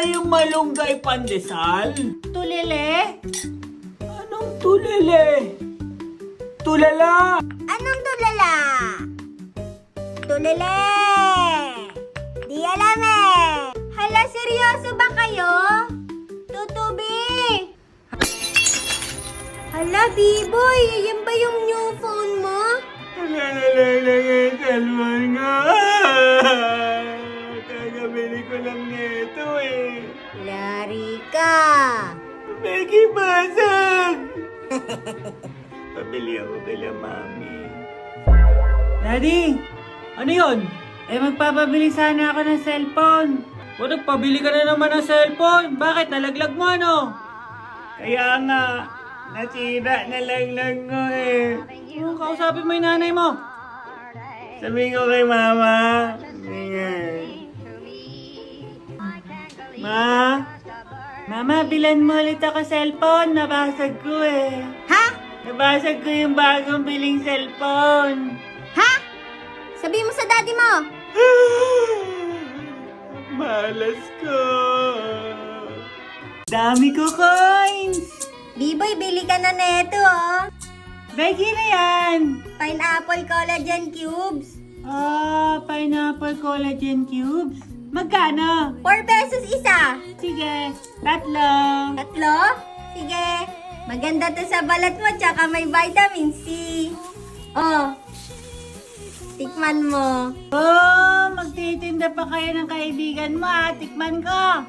yung malunggay pandesal? Tulele? Anong tulele? Tulala! Anong tulala? Tulele! Di alam eh. Hala, seryoso ba kayo? Tutubi! Hala, B-boy, yan ba yung new phone mo? Nalalagay cellphone nga. Kagabili ko lang nito eh. Lari ka! Becky, basag! Pabili ako kila mami. Daddy, ano yun? Magpapabili sana ako ng cellphone. O, nagpabili ka na naman ng cellphone. Bakit? Nalaglag mo ano? Kaya nga, nasira na lang ko eh. Kausapin mo yung nanay mo. Sabihin ko kay mama. Ma? Mama, bilan mo ulit ako cellphone. Nabasag ko eh. Ha? Nabasag ko yung bagong biling cellphone. Ha? Sabi mo sa daddy mo. Malas ko. Dami ko coins. B-boy, bili ka na neto, oh. Becky na yan. Pineapple collagen cubes. Pineapple collagen cubes. Magkano? 4 pesos isa. Sige, tatlo. Tatlo? Sige. Maganda to sa balat mo, tsaka may vitamin C. Oh. Tikman mo. Magtitinda pa kayo ng kaibigan mo, tikman ko.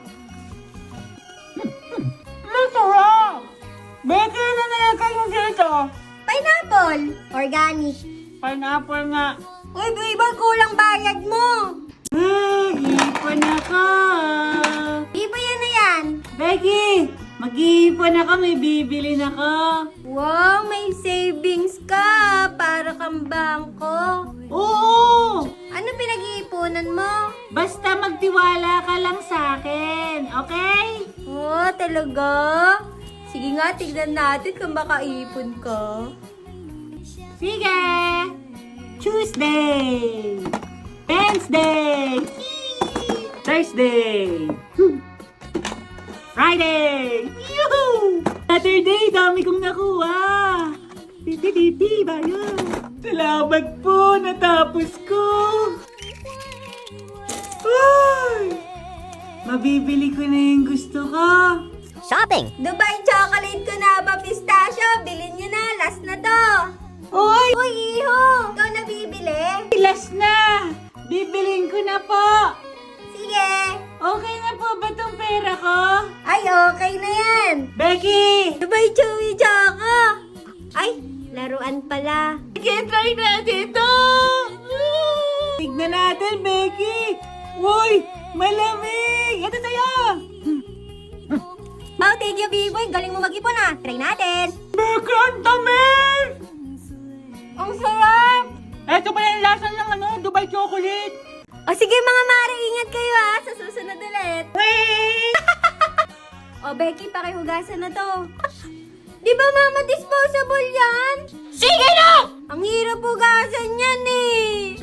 Masarap! Becky, ano na lang kayo dito? Pineapple. Organic. Pineapple nga. Uy, B-boy, kulang bayad mo. Mag-iipon ako. B-boy, ano yan? Becky, mag-iipon ako, may bibilin ako. Wow, may savings ka. Para kang bangko. Oo! Ano pinag-iipunan mo? Basta magtiwala ka lang sa akin, okay? Oh, talaga? Sige nga, tignan natin kung makaipon ka. Sige! Tuesday! Wednesday! Thursday! Friday! Yuhu! Saturday, dami kong nakuha! Titi ba yun? Salamat po, natapos ko! Ay! Mabibili ko na yung gusto ko. Dubai chocolate ko na ba, pistachio? Bilhin nyo na, last na to. Uy! Uy, iho! Ikaw na bibili? Last na! Bibilin ko na po! Sige. Okay na po ba tong pera ko? Ay, okay na yan. Becky! Dubai chewy choco. Ay, laruan pala. Sige, try natin ito! Tignan natin, Becky! Uy! Malamig! Ito sa'yo! Wow, thank you, B-boy. Galing mo mag-ipon ah. Try natin. Becky, ang tamis! Ang sarap. Ito pala yung lasa ng Dubai chocolate! O sige mga mare, ingat kayo ah. Sa susunod ulit. O Becky, pakihugasan na to. Di ba mama, disposable yan? Sige na! Ang hirap hugasan yan eh.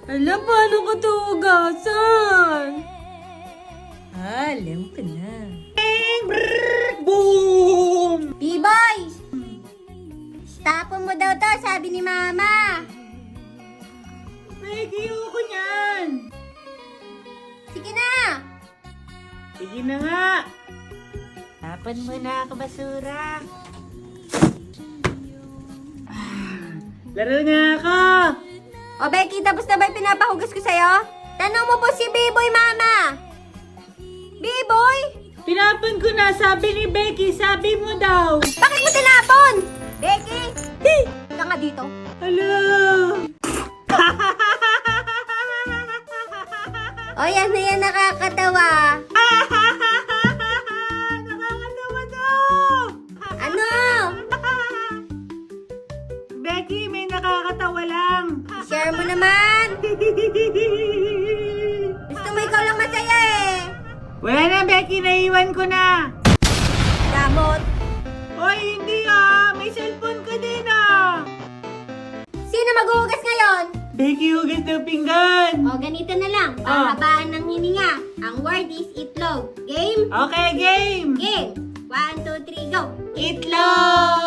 Alam, paano ko to hugasan? Alam ko na. Boom! B-boy! Tapon mo daw to, sabi ni mama. Becky, ko niyan! Sige na! Sige na nga! Tapan mo na ako basura. Laro nga ako! O Becky, tapos na ba yung pinapahugas ko sa'yo? Tanong mo po si B-boy, mama. B-boy? Tinapon ko na, sabi ni Becky, sabi mo daw. Bakit mo tinapon? Becky? Ka nga dito. Hello! O yan na yan, nakakatawa. Nakakatawa to! Ano? Becky, may nakakatawa lang. Share mo naman. Gusto mo ikaw lang masaya eh. Wala na, Becky, naiwan ko na. Gamot. Hoy, hindi ah. May cellphone ka din ah. Sino maghuhugas ngayon? Becky, hugas na ng pinggan. O, ganito na lang. Pahabaan ng hininga. Ang word is itlog. Game? Okay, game. Game. 1, 2, 3, go. Itlog!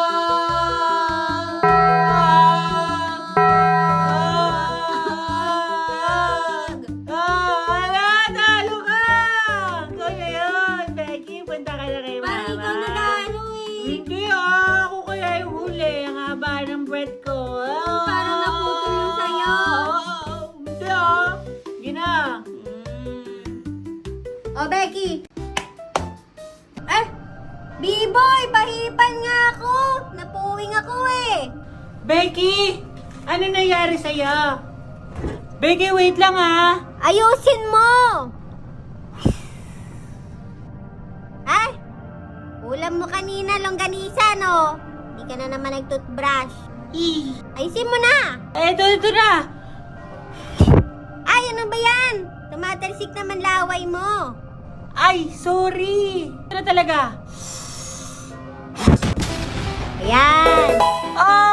Talo ka! Ikaw na yun, Becky. Punta ka na kay Mama. Parang ikaw nag-ano eh. Hindi ako kaya yung huli. Ang haba ng bread ko. Parang naputol yung sayo. Hindi Gina. O, Becky. B-boy, pahipan nga ako. Napuwing ako eh. Becky! Ano nangyari sa'yo? Becky, wait lang ha. Ayusin mo. Ay, ulam mo kanina, longganisa, no? Hindi ka na naman nag-toothbrush. Ayusin mo na. Ito na. Ay, ano ba yan? Tumatalsik naman laway mo. Ay, sorry. Ano talaga? Ayan. Ah!